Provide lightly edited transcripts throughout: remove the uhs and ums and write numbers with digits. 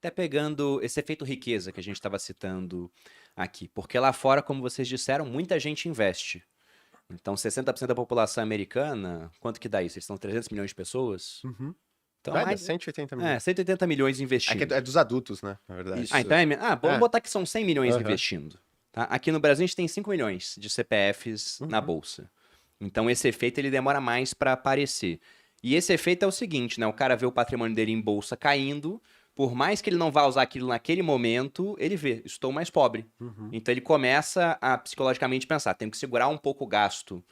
Até pegando esse efeito riqueza que a gente estava citando aqui. Porque lá fora, como vocês disseram, muita gente investe. Então, 60% da população americana, quanto que dá isso? Eles são 300 milhões de pessoas? Uhum. Então, Vai dar mais, 180 milhões. 180 milhões É que investindo. é dos adultos, né? Na verdade. Isso. Então vamos É. botar que são 100 milhões Aham. investindo. Tá? Aqui no Brasil a gente tem 5 milhões de CPFs na Uhum. bolsa. Então esse efeito ele demora mais para aparecer. E esse efeito é o seguinte, né? O cara vê o patrimônio dele em bolsa caindo, por mais que ele não vá usar aquilo naquele momento, ele vê, estou mais pobre. Uhum. Então ele começa a psicologicamente pensar, tenho que segurar um pouco o gasto.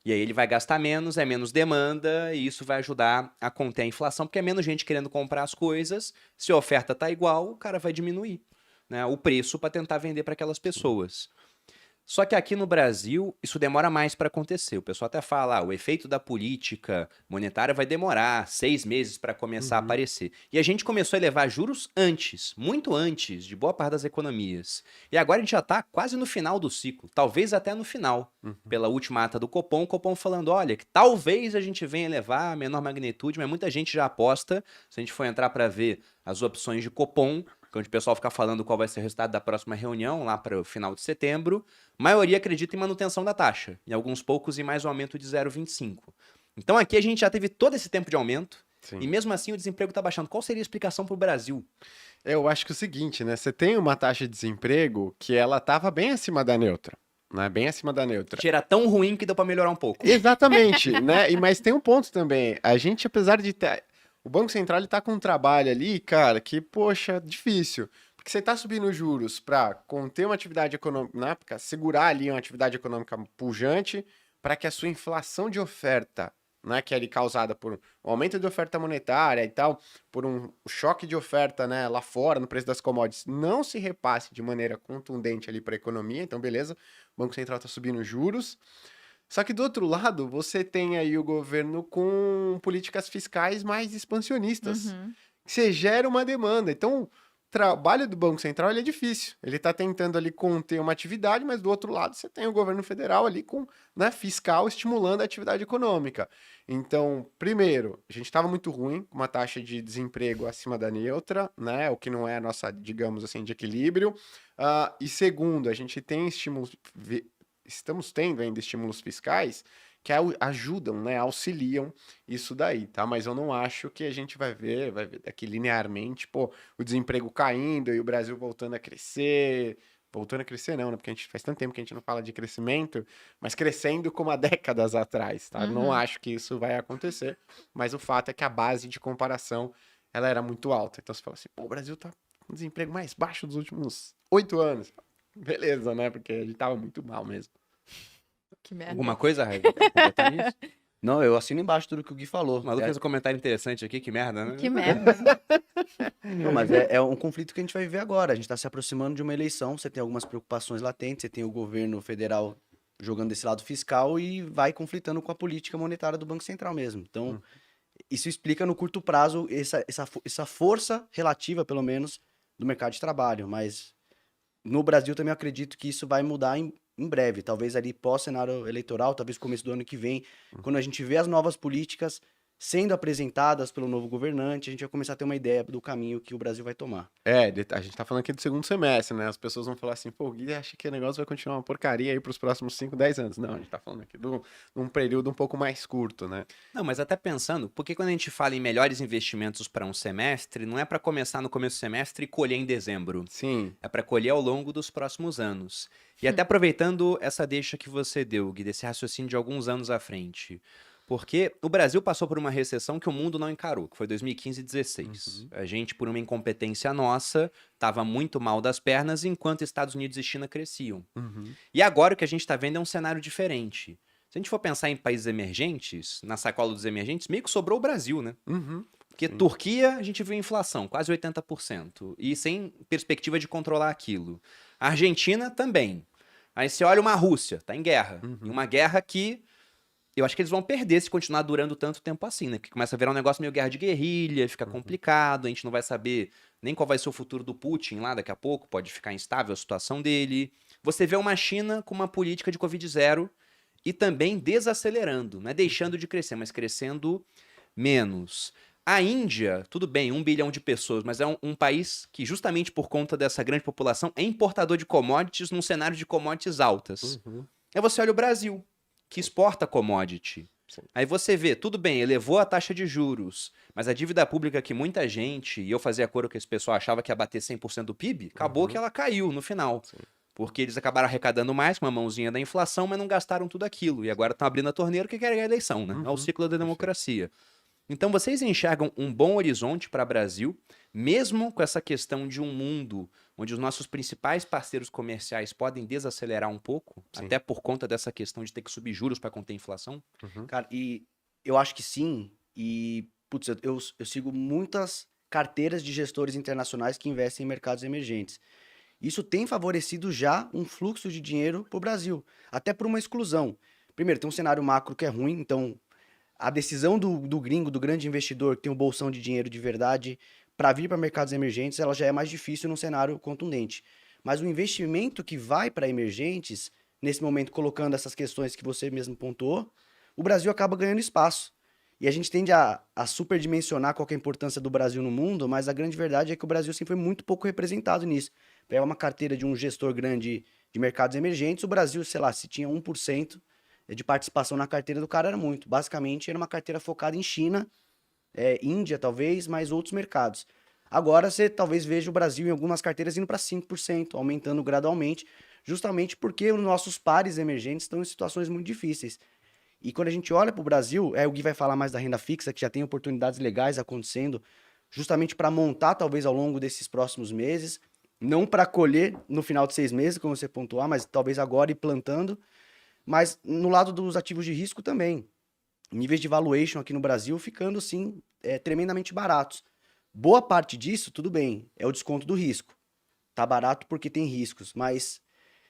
E aí ele vai gastar menos, é menos demanda, e isso vai ajudar a conter a inflação, porque é menos gente querendo comprar as coisas. Se a oferta tá igual, o cara vai diminuir, né, o preço para tentar vender para aquelas pessoas. Só que aqui no Brasil, isso demora mais para acontecer. O pessoal até fala, o efeito da política monetária vai demorar 6 meses para começar a Uhum. aparecer. E a gente começou a elevar juros antes, muito antes de boa parte das economias. E agora a gente já está quase no final do ciclo, talvez até no final. Uhum. Pela última ata do Copom, o Copom falando, olha, que talvez a gente venha elevar a menor magnitude, mas muita gente já aposta, se a gente for entrar para ver as opções de Copom, onde o pessoal fica falando qual vai ser o resultado da próxima reunião, lá para o final de setembro, a maioria acredita em manutenção da taxa, e alguns poucos em mais um aumento de 0,25. Então aqui a gente já teve todo esse tempo de aumento, Sim. e mesmo assim o desemprego está baixando. Qual seria a explicação para o Brasil? Eu acho que é o seguinte, né? Você tem uma taxa de desemprego que ela estava bem acima da neutra, né? Bem acima da neutra. Que era tão ruim que deu para melhorar um pouco. Exatamente, né? Mas tem um ponto também. A gente, apesar de ter... O Banco Central está com um trabalho ali, cara, que, poxa, difícil. Porque você está subindo juros para conter uma atividade econômica, né? Pra segurar ali uma atividade econômica pujante, para que a sua inflação de oferta, né, que é ali causada por um aumento de oferta monetária e tal, por um choque de oferta, né, lá fora, no preço das commodities, não se repasse de maneira contundente ali para a economia. Então, beleza, o Banco Central está subindo juros. Só que do outro lado, você tem aí o governo com políticas fiscais mais expansionistas, Uhum. que você gera uma demanda. Então, o trabalho do Banco Central ele é difícil. Ele está tentando ali conter uma atividade, mas do outro lado você tem o governo federal ali com, né, fiscal estimulando a atividade econômica. Então, primeiro, a gente estava muito ruim, com uma taxa de desemprego acima da neutra, né, o que não é a nossa, digamos assim, de equilíbrio. E segundo, a gente tem estímulos, estamos tendo ainda estímulos fiscais que ajudam, né, auxiliam isso daí, tá? Mas eu não acho que a gente vai ver daqui linearmente, pô, o desemprego caindo e o Brasil voltando a crescer. Voltando a crescer não, né? Porque a gente faz tanto tempo que a gente não fala de crescimento, mas crescendo como há décadas atrás, tá? Eu não acho que isso vai acontecer, mas o fato é que a base de comparação, ela era muito alta. Então você fala assim, pô, o Brasil tá com o desemprego mais baixo dos últimos 8 anos. Beleza, né? Porque a gente tava muito mal mesmo. Que merda. Alguma coisa, Raio? Completando isso? Não, eu assino embaixo tudo que o Gui falou. O maluco fez um comentário interessante aqui, que merda, né? Que merda. Não, mas é um conflito que a gente vai viver agora. A gente está se aproximando de uma eleição, você tem algumas preocupações latentes, você tem o governo federal jogando desse lado fiscal e vai conflitando com a política monetária do Banco Central mesmo. Então, isso explica no curto prazo essa força relativa, pelo menos, do mercado de trabalho. Mas no Brasil também eu acredito que isso vai mudar em breve. Talvez ali pós-cenário eleitoral, talvez começo do ano que vem, quando a gente vê as novas políticas sendo apresentadas pelo novo governante, a gente vai começar a ter uma ideia do caminho que o Brasil vai tomar. A gente tá falando aqui do segundo semestre, né? As pessoas vão falar assim, pô, o Gui acha que o negócio vai continuar uma porcaria aí pros próximos 5, 10 anos. Não, a gente tá falando aqui de um período um pouco mais curto, né? Não, mas até pensando, porque quando a gente fala em melhores investimentos para um semestre, não é para começar no começo do semestre e colher em dezembro. Sim. É para colher ao longo dos próximos anos. E até aproveitando essa deixa que você deu, Gui, desse raciocínio de alguns anos à frente. Porque o Brasil passou por uma recessão que o mundo não encarou, que foi 2015 e 2016. A gente, por uma incompetência nossa, estava muito mal das pernas, enquanto Estados Unidos e China cresciam. E agora o que a gente está vendo é um cenário diferente. Se a gente for pensar em países emergentes, na sacola dos emergentes, meio que sobrou o Brasil, né? Porque Turquia, a gente viu inflação, quase 80%, e sem perspectiva de controlar aquilo. A Argentina também. Aí você olha uma Rússia, tá em guerra. E uma guerra que eu acho que eles vão perder se continuar durando tanto tempo assim, né? Porque começa a virar um negócio meio guerra de guerrilha, fica complicado, a gente não vai saber nem qual vai ser o futuro do Putin lá daqui a pouco, pode ficar instável a situação dele. Você vê uma China com uma política de Covid zero e também desacelerando, não é deixando de crescer, mas crescendo menos. A Índia, tudo bem, 1 bilhão de pessoas, mas é um país que, justamente por conta dessa grande população, é importador de commodities num cenário de commodities altas. Uhum. Aí você olha o Brasil, que exporta commodity. Sim. Aí você vê, tudo bem, elevou a taxa de juros, mas a dívida pública que muita gente, e eu fazia coro que esse pessoal achava que ia bater 100% do PIB, acabou que ela caiu no final. Sim. Porque eles acabaram arrecadando mais com uma mãozinha da inflação, mas não gastaram tudo aquilo. E agora estão abrindo a torneira que querem a eleição, né? É o Uhum. ciclo da Perfeito. democracia. Então vocês enxergam um bom horizonte para o Brasil, mesmo com essa questão de um mundo onde os nossos principais parceiros comerciais podem desacelerar um pouco, Sim. até por conta dessa questão de ter que subir juros para conter a inflação? Uhum. Cara, e eu acho que sim. E, putz, eu sigo muitas carteiras de gestores internacionais que investem em mercados emergentes. Isso tem favorecido já um fluxo de dinheiro para o Brasil, até por uma exclusão. Primeiro, tem um cenário macro que é ruim, então a decisão do gringo, do grande investidor, que tem um bolsão de dinheiro de verdade, para vir para mercados emergentes, ela já é mais difícil num cenário contundente. Mas o investimento que vai para emergentes, nesse momento colocando essas questões que você mesmo pontuou, o Brasil acaba ganhando espaço. E a gente tende a superdimensionar qual que é a importância do Brasil no mundo, mas a grande verdade é que o Brasil sempre foi muito pouco representado nisso. Pega uma carteira de um gestor grande de mercados emergentes, o Brasil, sei lá, se tinha 1% de participação na carteira do cara era muito. Basicamente, era uma carteira focada em China, Índia talvez, mas outros mercados. Agora você talvez veja o Brasil em algumas carteiras indo para 5%, aumentando gradualmente, justamente porque os nossos pares emergentes estão em situações muito difíceis. E quando a gente olha para o Brasil, o Gui vai falar mais da renda fixa, que já tem oportunidades legais acontecendo, justamente para montar talvez ao longo desses próximos meses, não para colher no final de 6 meses, como você pontuar, mas talvez agora ir plantando. Mas no lado dos ativos de risco também. Níveis de valuation aqui no Brasil ficando, sim, tremendamente baratos. Boa parte disso, tudo bem, é o desconto do risco. Tá barato porque tem riscos, mas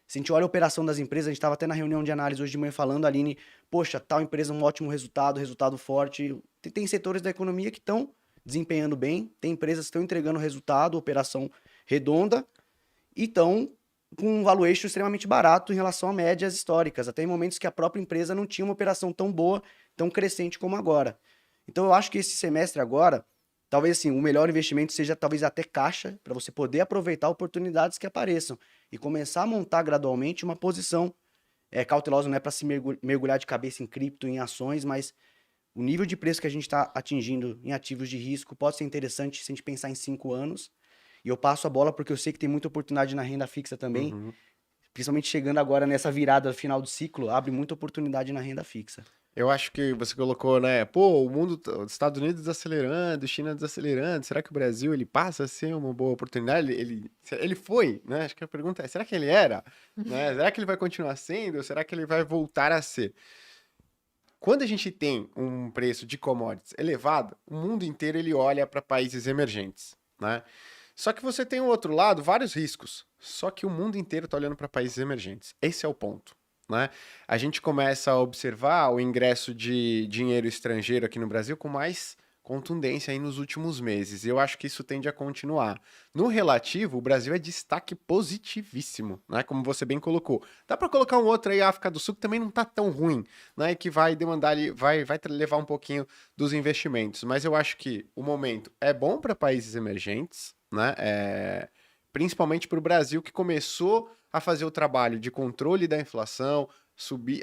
se a gente olha a operação das empresas, a gente estava até na reunião de análise hoje de manhã falando, Aline, poxa, tal empresa um ótimo resultado forte. Tem setores da economia que estão desempenhando bem, tem empresas que estão entregando resultado, operação redonda, e estão com um valuation extremamente barato em relação a médias históricas, até em momentos que a própria empresa não tinha uma operação tão boa, tão crescente como agora. Então eu acho que esse semestre agora, talvez assim, o melhor investimento seja talvez até caixa, para você poder aproveitar oportunidades que apareçam e começar a montar gradualmente uma posição cautelosa, não é para se mergulhar de cabeça em cripto, em ações, mas o nível de preço que a gente está atingindo em ativos de risco pode ser interessante se a gente pensar em 5 anos. E eu passo a bola porque eu sei que tem muita oportunidade na renda fixa também. Uhum. Principalmente chegando agora nessa virada final do ciclo, abre muita oportunidade na renda fixa. Eu acho que você colocou, né? Pô, o mundo, os Estados Unidos desacelerando, China desacelerando. Será que o Brasil ele passa a ser uma boa oportunidade? Ele foi, né? Acho que a pergunta é: será que ele era? Né? Será que ele vai continuar sendo? Ou será que ele vai voltar a ser? Quando a gente tem um preço de commodities elevado, o mundo inteiro ele olha para países emergentes, né? Só que você tem um outro lado, vários riscos. Só que o mundo inteiro está olhando para países emergentes. Esse é o ponto, né? A gente começa a observar o ingresso de dinheiro estrangeiro aqui no Brasil com mais contundência aí nos últimos meses. E eu acho que isso tende a continuar. No relativo, o Brasil é destaque positivíssimo, né? Como você bem colocou. Dá para colocar um outro aí, a África do Sul, que também não está tão ruim, né? Que vai demandar ali, vai levar um pouquinho dos investimentos. Mas eu acho que o momento é bom para países emergentes, né? Principalmente para o Brasil, que começou a fazer o trabalho de controle da inflação,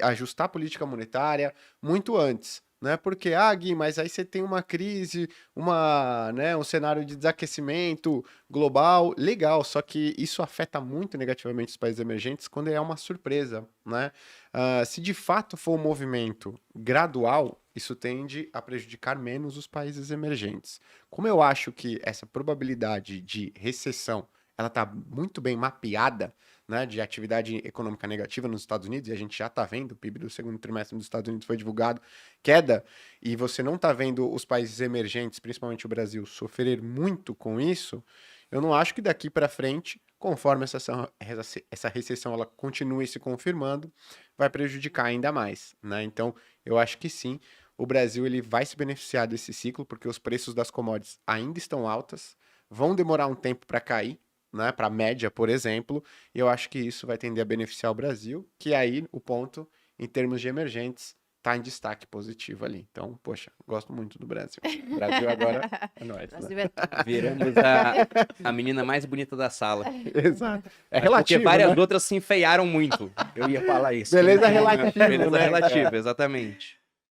ajustar a política monetária muito antes, né? Porque, Gui, mas aí você tem uma crise, um cenário de desaquecimento global, legal, só que isso afeta muito negativamente os países emergentes quando é uma surpresa, né? Se de fato for um movimento gradual, isso tende a prejudicar menos os países emergentes. Como eu acho que essa probabilidade de recessão ela está muito bem mapeada, né, de atividade econômica negativa nos Estados Unidos, e a gente já está vendo, o PIB do segundo trimestre dos Estados Unidos foi divulgado, queda, e você não está vendo os países emergentes, principalmente o Brasil, sofrer muito com isso, eu não acho que daqui para frente, conforme essa recessão ela continue se confirmando, vai prejudicar ainda mais, né? Então, eu acho que sim, o Brasil ele vai se beneficiar desse ciclo, porque os preços das commodities ainda estão altas, vão demorar um tempo para cair, né, para a média, por exemplo, e eu acho que isso vai tender a beneficiar o Brasil, que aí o ponto, em termos de emergentes, tá em destaque positivo ali. Então, poxa, gosto muito do Brasil. O Brasil agora é nóis, né? Brasil é tudo. Viramos a menina mais bonita da sala. Exato. É Porque relativo, várias né? outras se enfeiaram muito. Eu ia falar isso. Beleza relativa, Beleza né, relativa, exatamente.